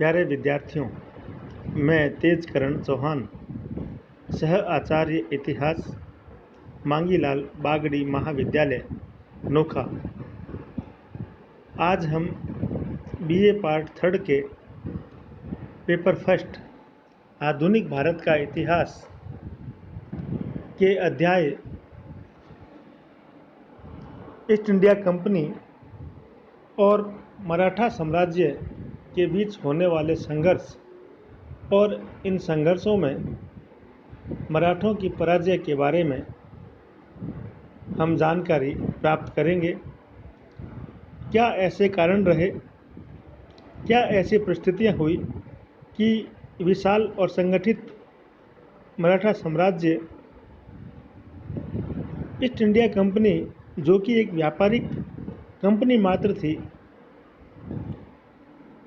प्यारे विद्यार्थियों, मैं तेजकरण चौहान, सह आचार्य इतिहास, मांगीलाल बागड़ी महाविद्यालय, नोखा। आज हम बीए पार्ट 3 के पेपर फर्स्ट आधुनिक भारत का इतिहास के अध्याय ईस्ट इंडिया कंपनी और मराठा साम्राज्य के बीच होने वाले संघर्ष और इन संघर्षों में मराठों की पराजय के बारे में हम जानकारी प्राप्त करेंगे। क्या ऐसे कारण रहे, क्या ऐसी परिस्थितियां हुई कि विशाल और संगठित मराठा साम्राज्य ईस्ट इंडिया कंपनी, जो कि एक व्यापारिक कंपनी मात्र थी,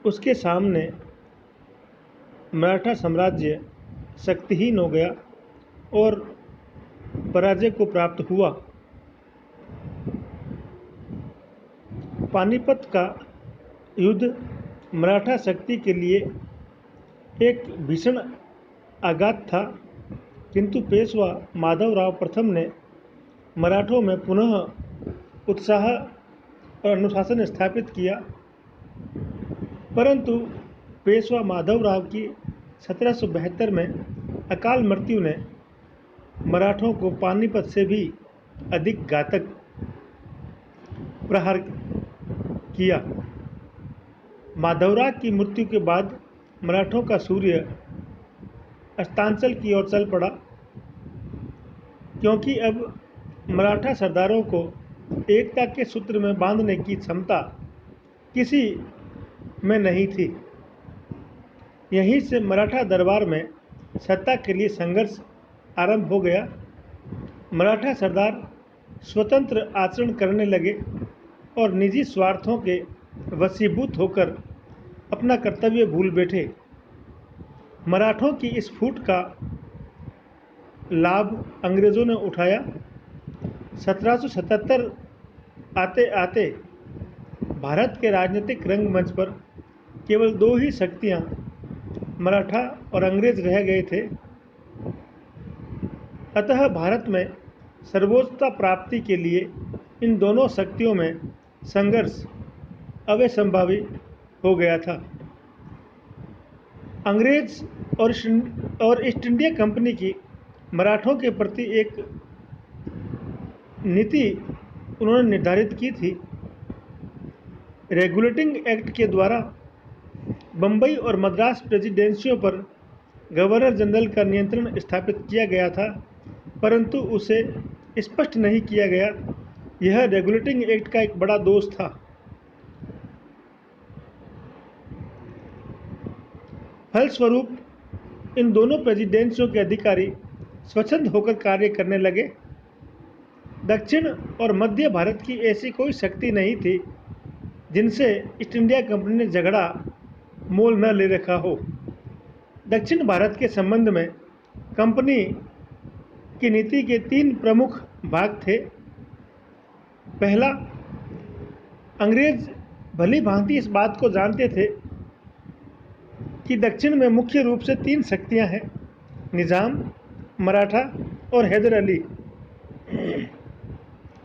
उसके सामने मराठा साम्राज्य शक्तिहीन हो गया और पराजय को प्राप्त हुआ। पानीपत का युद्ध मराठा शक्ति के लिए एक भीषण आघात था, किंतु पेशवा माधवराव प्रथम ने मराठों में पुनः उत्साह और अनुशासन स्थापित किया, परंतु पेशवा माधवराव की 1772 में अकाल मृत्यु ने मराठों को पानीपत से भी अधिक घातक प्रहार किया। माधवराव की मृत्यु के बाद मराठों का सूर्य अस्तांचल की ओर चल पड़ा, क्योंकि अब मराठा सरदारों को एकता के सूत्र में बांधने की क्षमता किसी में नहीं थी। यहीं से मराठा दरबार में सत्ता के लिए संघर्ष आरंभ हो गया। मराठा सरदार स्वतंत्र आचरण करने लगे और निजी स्वार्थों के वशीभूत होकर अपना कर्तव्य भूल बैठे। मराठों की इस फूट का लाभ अंग्रेजों ने उठाया। 1777 आते आते भारत के राजनीतिक रंगमंच पर केवल दो ही शक्तियां, मराठा और अंग्रेज, रह गए थे। अतः भारत में सर्वोच्चता प्राप्ति के लिए इन दोनों शक्तियों में संघर्ष अवश्यंभावी हो गया था। अंग्रेज और ईस्ट इंडिया कंपनी की मराठों के प्रति एक नीति उन्होंने निर्धारित की थी। रेगुलेटिंग एक्ट के द्वारा बम्बई और मद्रास प्रेसिडेंसियों पर गवर्नर जनरल का नियंत्रण स्थापित किया गया था, परंतु उसे स्पष्ट नहीं किया गया। यह रेगुलेटिंग एक्ट का एक बड़ा दोष था। फलस्वरूप इन दोनों प्रेसिडेंसियों के अधिकारी स्वच्छंद होकर कार्य करने लगे। दक्षिण और मध्य भारत की ऐसी कोई शक्ति नहीं थी जिनसे ईस्ट इंडिया कंपनी ने झगड़ा मोल न ले रखा हो। दक्षिण भारत के संबंध में कंपनी की नीति के 3 प्रमुख भाग थे। पहला, अंग्रेज भली भांति इस बात को जानते थे कि दक्षिण में मुख्य रूप से 3 शक्तियां हैं, निजाम, मराठा और हैदर अली।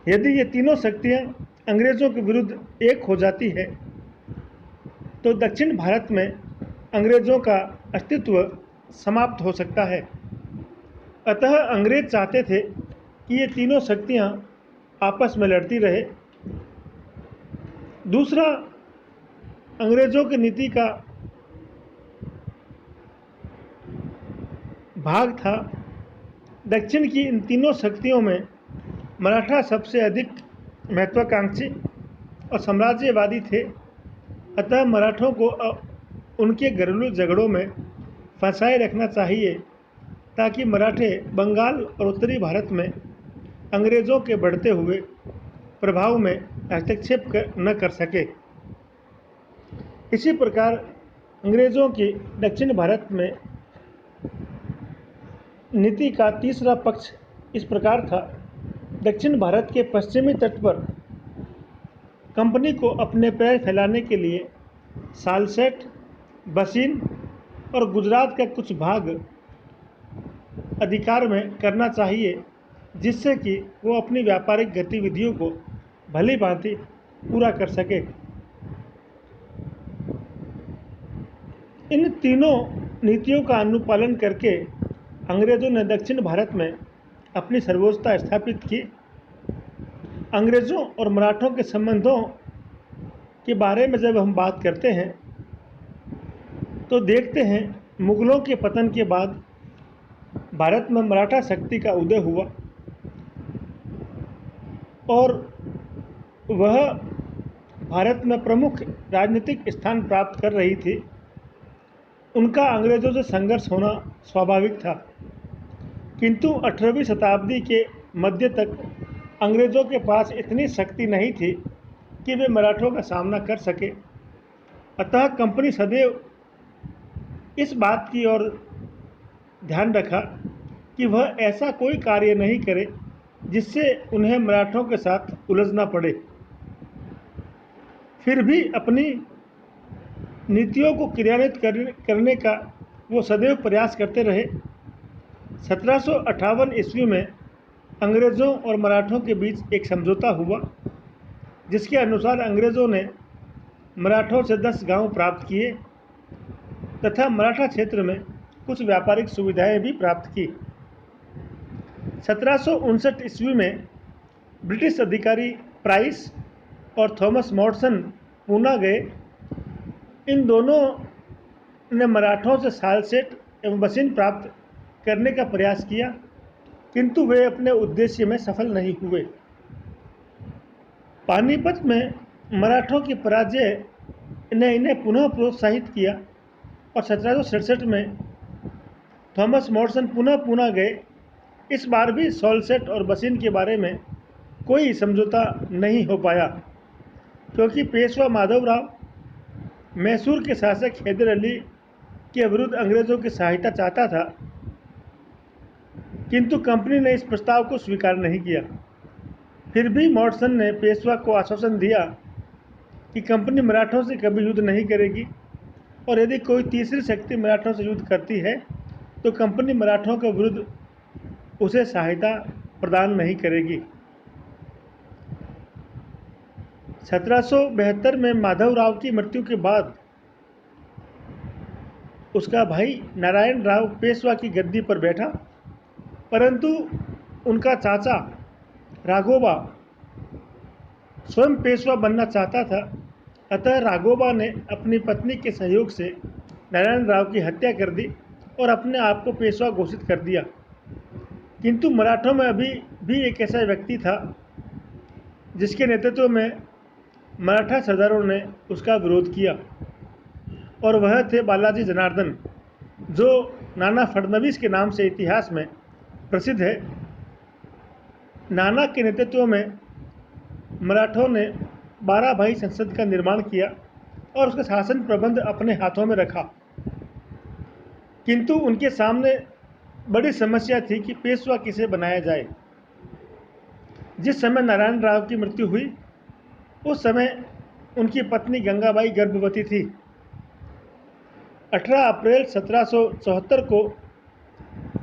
यदि ये तीनों शक्तियां अंग्रेजों के विरुद्ध एक हो जाती है तो दक्षिण भारत में अंग्रेजों का अस्तित्व समाप्त हो सकता है। अतः अंग्रेज चाहते थे कि ये तीनों शक्तियां आपस में लड़ती रहे। दूसरा, अंग्रेजों की नीति का भाग था, दक्षिण की इन तीनों शक्तियों में मराठा सबसे अधिक महत्वाकांक्षी और साम्राज्यवादी थे। अतः मराठों को उनके घरेलू झगड़ों में फंसाए रखना चाहिए ताकि मराठे बंगाल और उत्तरी भारत में अंग्रेजों के बढ़ते हुए प्रभाव में हस्तक्षेप न कर सके। इसी प्रकार अंग्रेजों की दक्षिण भारत में नीति का तीसरा पक्ष इस प्रकार था। दक्षिण भारत के पश्चिमी तट पर कंपनी को अपने पैर फैलाने के लिए साल्सेट, बसीन और गुजरात का कुछ भाग अधिकार में करना चाहिए, जिससे कि वो अपनी व्यापारिक गतिविधियों को भली भांति पूरा कर सके। इन तीनों नीतियों का अनुपालन करके अंग्रेज़ों ने दक्षिण भारत में अपनी सर्वोच्चता स्थापित की। अंग्रेज़ों और मराठों के संबंधों के बारे में जब हम बात करते हैं तो देखते हैं मुगलों के पतन के बाद भारत में मराठा शक्ति का उदय हुआ और वह भारत में प्रमुख राजनीतिक स्थान प्राप्त कर रही थी। उनका अंग्रेज़ों से संघर्ष होना स्वाभाविक था, किंतु 18वीं शताब्दी के मध्य तक अंग्रेज़ों के पास इतनी शक्ति नहीं थी कि वे मराठों का सामना कर सके। अतः कंपनी सदैव इस बात की ओर ध्यान रखा कि वह ऐसा कोई कार्य नहीं करे जिससे उन्हें मराठों के साथ उलझना पड़े। फिर भी अपनी नीतियों को क्रियान्वित करने का वो सदैव प्रयास करते रहे। 1758 ईस्वी में अंग्रेज़ों और मराठों के बीच एक समझौता हुआ, जिसके अनुसार अंग्रेज़ों ने मराठों से 10 गांव प्राप्त किए तथा मराठा क्षेत्र में कुछ व्यापारिक सुविधाएं भी प्राप्त की। 1759 ईस्वी में ब्रिटिश अधिकारी प्राइस और थॉमस मॉडसन पूना गए। इन दोनों ने मराठों से सालसेट एवं बसीन प्राप्त करने का प्रयास किया, किंतु वे अपने उद्देश्य में सफल नहीं हुए। पानीपत में मराठों की पराजय ने इन्हें पुनः प्रोत्साहित किया और 1767 में थॉमस मॉडसन पुनः पूना गए। इस बार भी सालसेट और बसीन के बारे में कोई समझौता नहीं हो पाया, क्योंकि पेशवा माधवराव मैसूर के शासक हैदर अली के विरुद्ध अंग्रेज़ों की सहायता चाहता था, किंतु कंपनी ने इस प्रस्ताव को स्वीकार नहीं किया। फिर भी मॉडसन ने पेशवा को आश्वासन दिया कि कंपनी मराठों से कभी युद्ध नहीं करेगी और यदि कोई तीसरी शक्ति मराठों से युद्ध करती है तो कंपनी मराठों के विरुद्ध उसे सहायता प्रदान नहीं करेगी। 1772 में माधवराव की मृत्यु के बाद उसका भाई नारायण राव पेशवा की गद्दी पर बैठा, परंतु उनका चाचा राघोबा स्वयं पेशवा बनना चाहता था। अतः राघोबा ने अपनी पत्नी के सहयोग से नारायण राव की हत्या कर दी और अपने आप को पेशवा घोषित कर दिया। किंतु मराठों में अभी भी एक ऐसा व्यक्ति था जिसके नेतृत्व में मराठा सरदारों ने उसका विरोध किया, और वह थे बालाजी जनार्दन, जो नाना फडणवीस के नाम से इतिहास में प्रसिद्ध है। नाना के नेतृत्व में मराठों ने 12 भाई संसद का निर्माण किया और उसका शासन प्रबंध अपने हाथों में रखा, किंतु उनके सामने बड़ी समस्या थी कि पेशवा किसे बनाया जाए। जिस समय नारायण राव की मृत्यु हुई उस समय उनकी पत्नी गंगाबाई गर्भवती थी। 18 अप्रैल 1774 को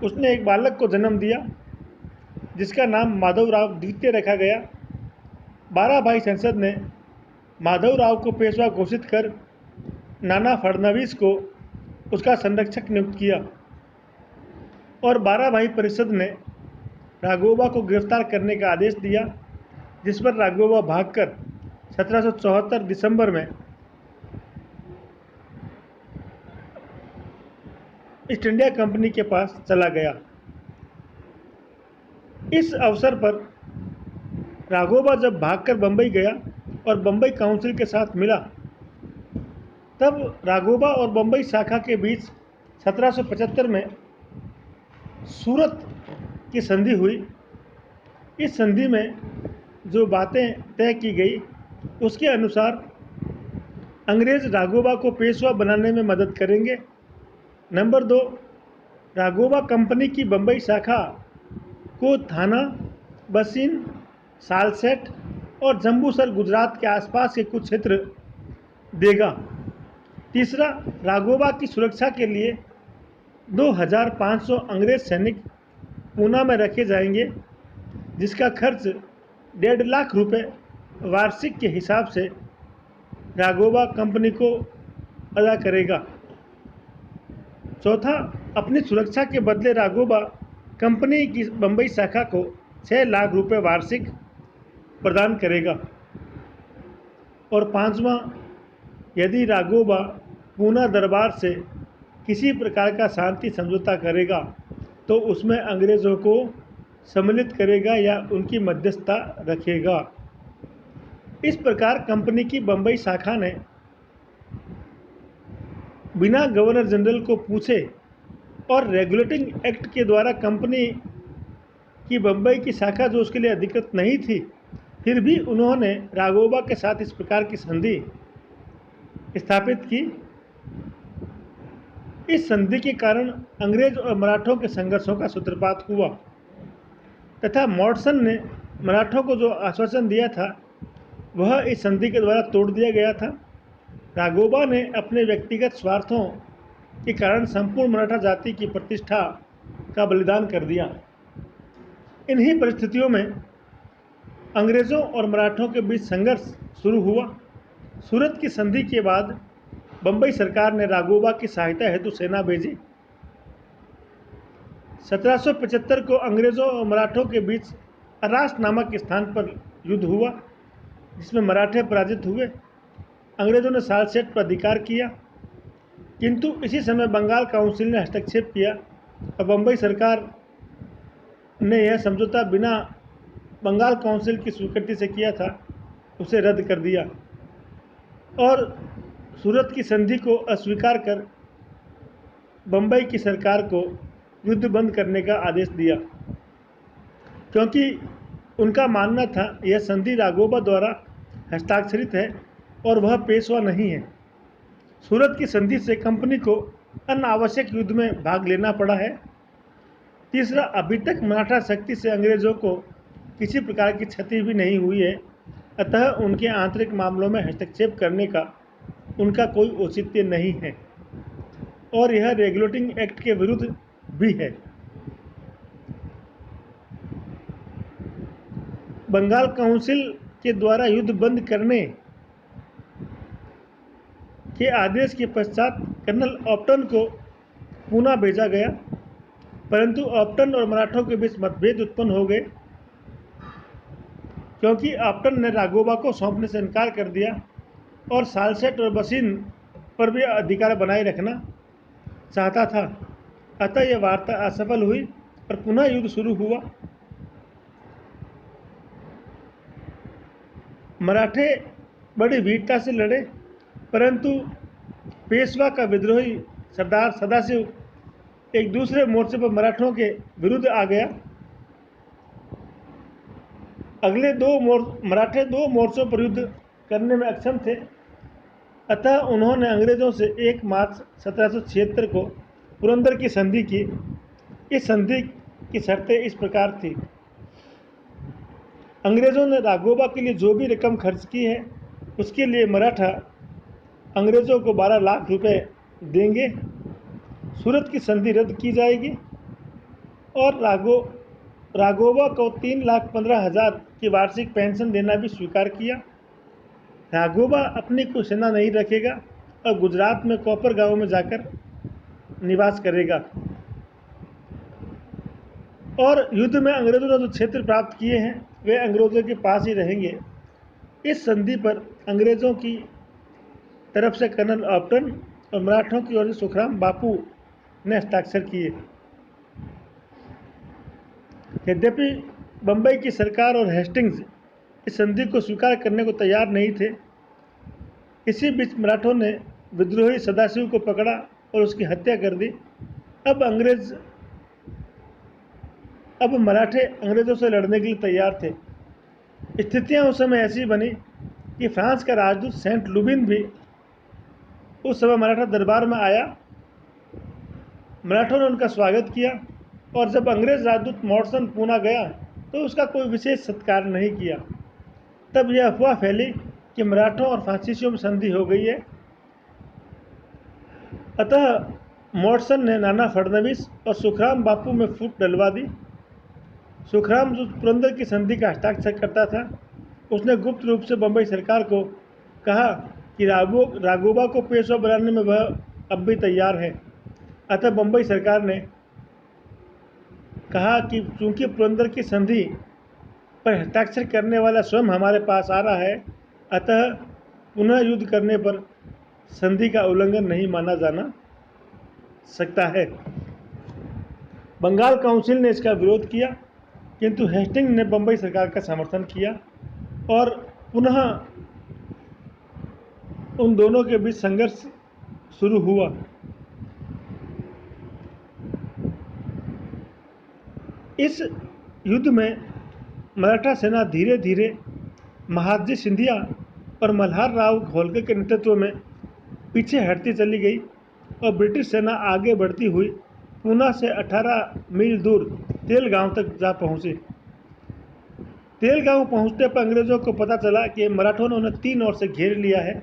उसने एक बालक को जन्म दिया, जिसका नाम माधवराव द्वितीय रखा गया। 12 भाई संसद ने माधवराव को पेशवा घोषित कर नाना फडणवीस को उसका संरक्षक नियुक्त किया और 12 भाई परिषद ने राघोबा को गिरफ्तार करने का आदेश दिया, जिस पर राघोबा भागकर 1774 दिसंबर में ईस्ट इंडिया कंपनी के पास चला गया। इस अवसर पर राघोबा जब भागकर बंबई गया और बंबई काउंसिल के साथ मिला, तब राघोबा और बंबई शाखा के बीच 1775 में सूरत की संधि हुई। इस संधि में जो बातें तय की गई उसके अनुसार अंग्रेज राघोबा को पेशवा बनाने में मदद करेंगे। नंबर 2, राघोबा कंपनी की बंबई शाखा को थाना, बसीन, सालसेट और जम्बूसर गुजरात के आसपास के कुछ क्षेत्र देगा। तीसरा, राघोबा की सुरक्षा के लिए 2500 अंग्रेज सैनिक पूना में रखे जाएंगे, जिसका खर्च 1.5 लाख रुपए वार्षिक के हिसाब से राघोबा कंपनी को अदा करेगा। चौथा, अपनी सुरक्षा के बदले राघोबा कंपनी की बंबई शाखा को 6 लाख रुपए वार्षिक प्रदान करेगा। और पांचवा, यदि राघोबा पूना दरबार से किसी प्रकार का शांति समझौता करेगा तो उसमें अंग्रेज़ों को सम्मिलित करेगा या उनकी मध्यस्थता रखेगा। इस प्रकार कंपनी की बंबई शाखा ने बिना गवर्नर जनरल को पूछे और रेगुलेटिंग एक्ट के द्वारा कंपनी की बंबई की शाखा जो उसके लिए अधिकृत नहीं थी, फिर भी उन्होंने राघोबा के साथ इस प्रकार की संधि स्थापित की। इस संधि के कारण अंग्रेज और मराठों के संघर्षों का सूत्रपात हुआ तथा मॉडसन ने मराठों को जो आश्वासन दिया था वह इस संधि के द्वारा तोड़ दिया गया था। राघोबा ने अपने व्यक्तिगत स्वार्थों के कारण संपूर्ण मराठा जाति की प्रतिष्ठा का बलिदान कर दिया। इन्हीं परिस्थितियों में अंग्रेज़ों और मराठों के बीच संघर्ष शुरू हुआ। सूरत की संधि के बाद बंबई सरकार ने राघोबा की सहायता हेतु सेना भेजी। 1775 को अंग्रेज़ों और मराठों के बीच अरास नामक स्थान पर युद्ध हुआ, जिसमें मराठे पराजित हुए। अंग्रेज़ों ने सालसेट पर अधिकार किया, किंतु इसी समय बंगाल काउंसिल ने हस्तक्षेप किया और बंबई सरकार ने यह समझौता बिना बंगाल काउंसिल की स्वीकृति से किया था उसे रद्द कर दिया और सूरत की संधि को अस्वीकार कर बंबई की सरकार को युद्ध बंद करने का आदेश दिया, क्योंकि उनका मानना था यह संधि राघोबा द्वारा हस्ताक्षरित है और वह पेशवा नहीं है। सूरत की संधि से कंपनी को अनावश्यक युद्ध में भाग लेना पड़ा है। तीसरा, अभी तक मराठा शक्ति से अंग्रेज़ों को किसी प्रकार की क्षति भी नहीं हुई है, अतः उनके आंतरिक मामलों में हस्तक्षेप करने का उनका कोई औचित्य नहीं है और यह रेगुलेटिंग एक्ट के विरुद्ध भी है। बंगाल काउंसिल के द्वारा युद्ध बंद करने के आदेश के पश्चात कर्नल ऑप्टन को पूना भेजा गया, परंतु ऑप्टन और मराठों के बीच मतभेद उत्पन्न हो गए, क्योंकि ऑप्टन ने राघोबा को सौंपने से इनकार कर दिया और सालसेट और बसीन पर भी अधिकार बनाए रखना चाहता था। अतः यह वार्ता असफल हुई और पुनः युद्ध शुरू हुआ। मराठे बड़ी वीरता से लड़े, परंतु पेशवा का विद्रोही सरदार सदाशिव एक दूसरे मोर्चे पर मराठों के विरुद्ध आ गया। मराठे दो मोर्चों पर युद्ध करने में अक्षम थे, अतः उन्होंने अंग्रेज़ों से 1 मार्च 1776 को पुरंदर की संधि की। इस संधि की शर्तें इस प्रकार थी। अंग्रेज़ों ने राघोबा के लिए जो भी रकम खर्च की है उसके लिए मराठा अंग्रेज़ों को 12 लाख रुपए देंगे। सूरत की संधि रद्द की जाएगी और राघोबा को 3,15,000 की वार्षिक पेंशन देना भी स्वीकार किया। राघोबा अपनी कोई सेना नहीं रखेगा और गुजरात में कोपर गांव में जाकर निवास करेगा और युद्ध में अंग्रेज़ों ने जो क्षेत्र प्राप्त किए हैं वे अंग्रेज़ों के पास ही रहेंगे। इस संधि पर अंग्रेज़ों की तरफ से कर्नल ऑप्टन और मराठों की ओर से सुखराम बापू ने हस्ताक्षर किए। यद्यपि बंबई की सरकार और हेस्टिंग्स इस संधि को स्वीकार करने को तैयार नहीं थे। इसी बीच मराठों ने विद्रोही सदाशिव को पकड़ा और उसकी हत्या कर दी। अब मराठे अंग्रेज़ों से लड़ने के लिए तैयार थे। स्थितियां उस समय ऐसी बनी कि फ्रांस का राजदूत सेंट लुबिन भी उस समय मराठा दरबार में आया। मराठों ने उनका स्वागत किया और जब अंग्रेज़ राजदूत मॉडसन पूना गया तो उसका कोई विशेष सत्कार नहीं किया। तब यह अफवाह फैली कि मराठों और फ्रांसीसियों में संधि हो गई है। अतः मॉडसन ने नाना फडणवीस और सुखराम बापू में फूट डलवा दी। सुखराम जो पुरंदर की संधि का हस्ताक्षर करता था, उसने गुप्त रूप से बम्बई सरकार को कहा कि राघोबा को पेशवा बनाने में वह अब भी तैयार है। अतः बम्बई सरकार ने कहा कि चूंकि पुरंदर की संधि पर हस्ताक्षर करने वाला स्वयं हमारे पास आ रहा है, अतः पुनः युद्ध करने पर संधि का उल्लंघन नहीं माना जाना सकता है। बंगाल काउंसिल ने इसका विरोध किया, किंतु हेस्टिंग ने बम्बई सरकार का समर्थन किया और पुनः उन दोनों के बीच संघर्ष शुरू हुआ। इस युद्ध में मराठा सेना धीरे धीरे महादजी सिंधिया और मल्हार राव होलकर के नेतृत्व में पीछे हटती चली गई और ब्रिटिश सेना आगे बढ़ती हुई पूना से 18 मील दूर तेलगांव तक जा पहुंची। तेलगांव पहुंचने पर अंग्रेजों को पता चला कि मराठों ने उन्हें 3 ओर से घेर लिया है।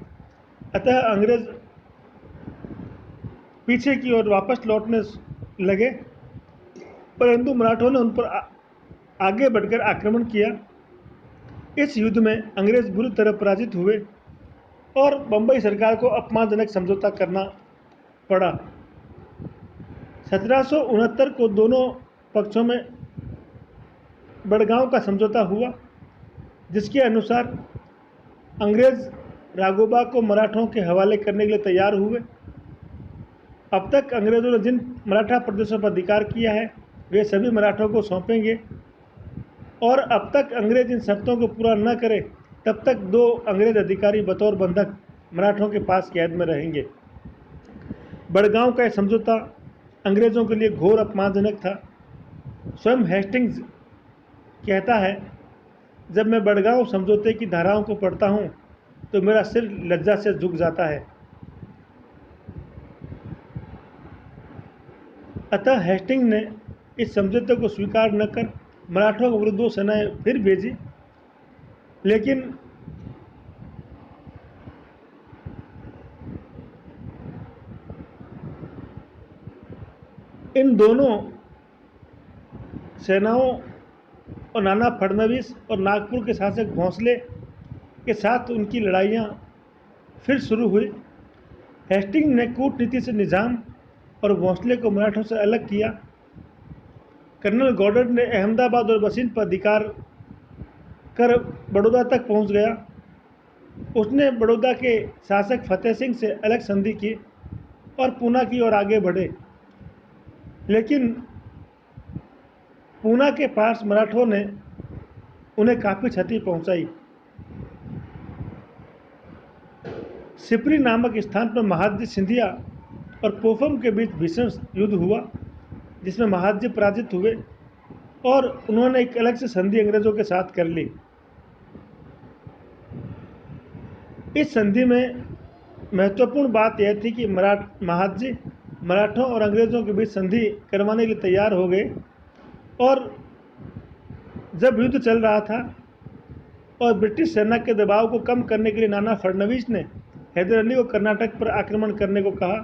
अतः अंग्रेज पीछे की ओर वापस लौटने लगे, परंतु मराठों ने उन पर आगे बढ़कर आक्रमण किया। इस युद्ध में अंग्रेज बुरी तरह पराजित हुए और बम्बई सरकार को अपमानजनक समझौता करना पड़ा। 1769 को दोनों पक्षों में बड़गांव का समझौता हुआ, जिसके अनुसार अंग्रेज राघोबा को मराठों के हवाले करने के लिए तैयार हुए। अब तक अंग्रेजों ने जिन मराठा प्रदेशों पर अधिकार किया है, वे सभी मराठों को सौंपेंगे और अब तक अंग्रेज इन शर्तों को पूरा न करे तब तक 2 अंग्रेज अधिकारी बतौर बंधक मराठों के पास कैद में रहेंगे। बड़गांव का यह समझौता अंग्रेजों के लिए घोर अपमानजनक था। स्वयं हेस्टिंग्स कहता है, जब मैं बड़गांव समझौते की धाराओं को पढ़ता हूँ तो मेरा सिर लज्जा से झुक जाता है। अतः हेस्टिंग ने इस समझौते को स्वीकार न कर मराठों के विरुद्ध 2 सेनाएं फिर भेजी, लेकिन इन दोनों सेनाओं और नाना फडणवीस और नागपुर के शासक भोंसले के साथ उनकी लड़ाइयाँ फिर शुरू हुई। हेस्टिंग ने कूटनीति से निजाम और भोंसले को मराठों से अलग किया। कर्नल गॉडर्ड ने अहमदाबाद और बसिन पर अधिकार कर बड़ौदा तक पहुंच गया। उसने बड़ौदा के शासक फतेह सिंह से अलग संधि की और पूना की ओर आगे बढ़े, लेकिन पूना के पास मराठों ने उन्हें काफ़ी क्षति पहुंचाई। सिपरी नामक स्थान पर महादजी सिंधिया और पोफम के बीच भीषण युद्ध हुआ, जिसमें महादजी पराजित हुए और उन्होंने एक अलग से संधि अंग्रेजों के साथ कर ली। इस संधि में महत्वपूर्ण बात यह थी कि महादजी मराठों और अंग्रेजों के बीच संधि करवाने के लिए तैयार हो गए और जब युद्ध चल रहा था और ब्रिटिश सेना के दबाव को कम करने के लिए नाना फडणवीस ने हैदर अली को कर्नाटक पर आक्रमण करने को कहा।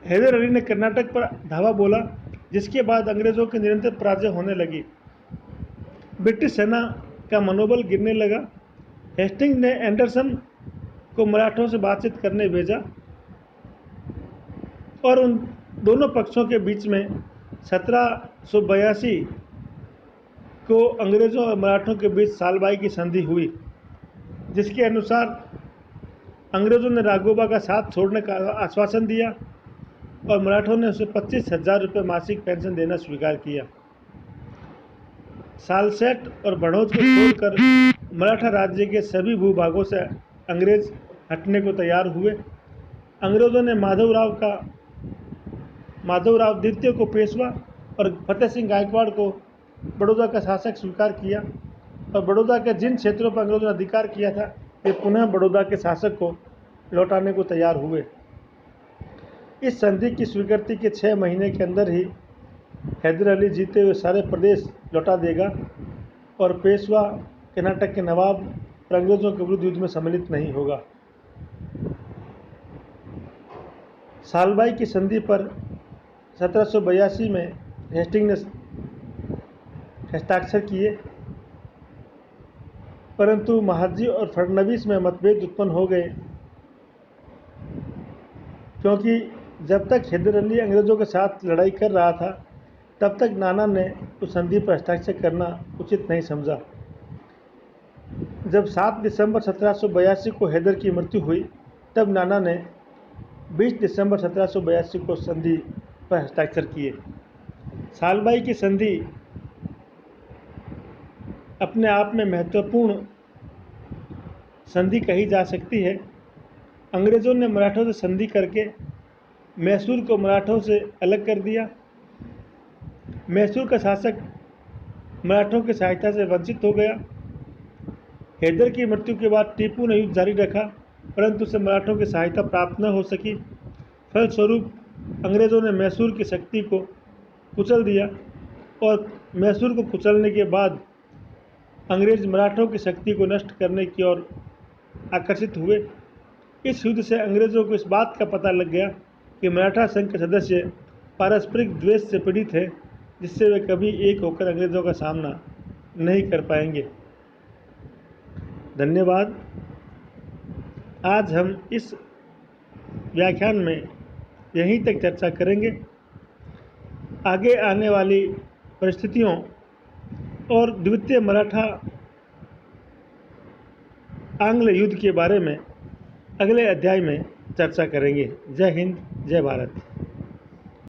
हैदर अली ने कर्नाटक पर धावा बोला, जिसके बाद अंग्रेजों की निरंतर पराजय होने लगी। ब्रिटिश सेना का मनोबल गिरने लगा। हेस्टिंग ने एंडरसन को मराठों से बातचीत करने भेजा और उन दोनों पक्षों के बीच में 1782 को अंग्रेजों और मराठों के बीच सालबाई की संधि हुई, जिसके अनुसार अंग्रेजों ने राघोबा का साथ छोड़ने का आश्वासन दिया और मराठों ने उसे 25,000 रुपये मासिक पेंशन देना स्वीकार किया। सालसेट और भड़ोज को छोड़कर मराठा राज्य के सभी भूभागों से अंग्रेज हटने को तैयार हुए। अंग्रेजों ने माधवराव द्वितीय को पेशवा और फतेह सिंह गायकवाड़ को बड़ौदा का शासक स्वीकार किया और बड़ौदा के जिन क्षेत्रों पर अंग्रेजों ने अधिकार किया था, वे पुनः बड़ौदा के शासक को लौटाने को तैयार हुए। इस संधि की स्वीकृति के 6 महीने के अंदर ही हैदर अली जीते हुए सारे प्रदेश लौटा देगा और पेशवा कर्नाटक के नवाब और अंग्रेजों के विरुद्ध युद्ध में सम्मिलित नहीं होगा। सालबाई की संधि पर 1782 में हेस्टिंग ने हस्ताक्षर किए, परंतु महादजी और फडणवीस में मतभेद उत्पन्न हो गए, क्योंकि जब तक हैदर अली अंग्रेज़ों के साथ लड़ाई कर रहा था, तब तक नाना ने उस संधि पर हस्ताक्षर करना उचित नहीं समझा। जब 7 दिसंबर 1782 को हैदर की मृत्यु हुई, तब नाना ने 20 दिसंबर 1782 को संधि पर हस्ताक्षर किए। सालबाई की संधि अपने आप में महत्वपूर्ण संधि कही जा सकती है। अंग्रेज़ों ने मराठों से संधि करके मैसूर को मराठों से अलग कर दिया। मैसूर का शासक मराठों की सहायता से वंचित हो गया। हैदर की मृत्यु के बाद टीपू ने युद्ध जारी रखा, परंतु उसे मराठों की सहायता प्राप्त न हो सकी। फलस्वरूप अंग्रेज़ों ने मैसूर की शक्ति को कुचल दिया और मैसूर को कुचलने के बाद अंग्रेज मराठों की शक्ति को नष्ट करने की ओर आकर्षित हुए। इस युद्ध से अंग्रेज़ों को इस बात का पता लग गया कि मराठा संघ के सदस्य पारस्परिक द्वेष से पीड़ित हैं, जिससे वे कभी एक होकर अंग्रेज़ों का सामना नहीं कर पाएंगे। धन्यवाद। आज हम इस व्याख्यान में यहीं तक चर्चा करेंगे। आगे आने वाली परिस्थितियों और द्वितीय मराठा आंग्ल युद्ध के बारे में अगले अध्याय में चर्चा करेंगे। जय हिंद, जय भारत।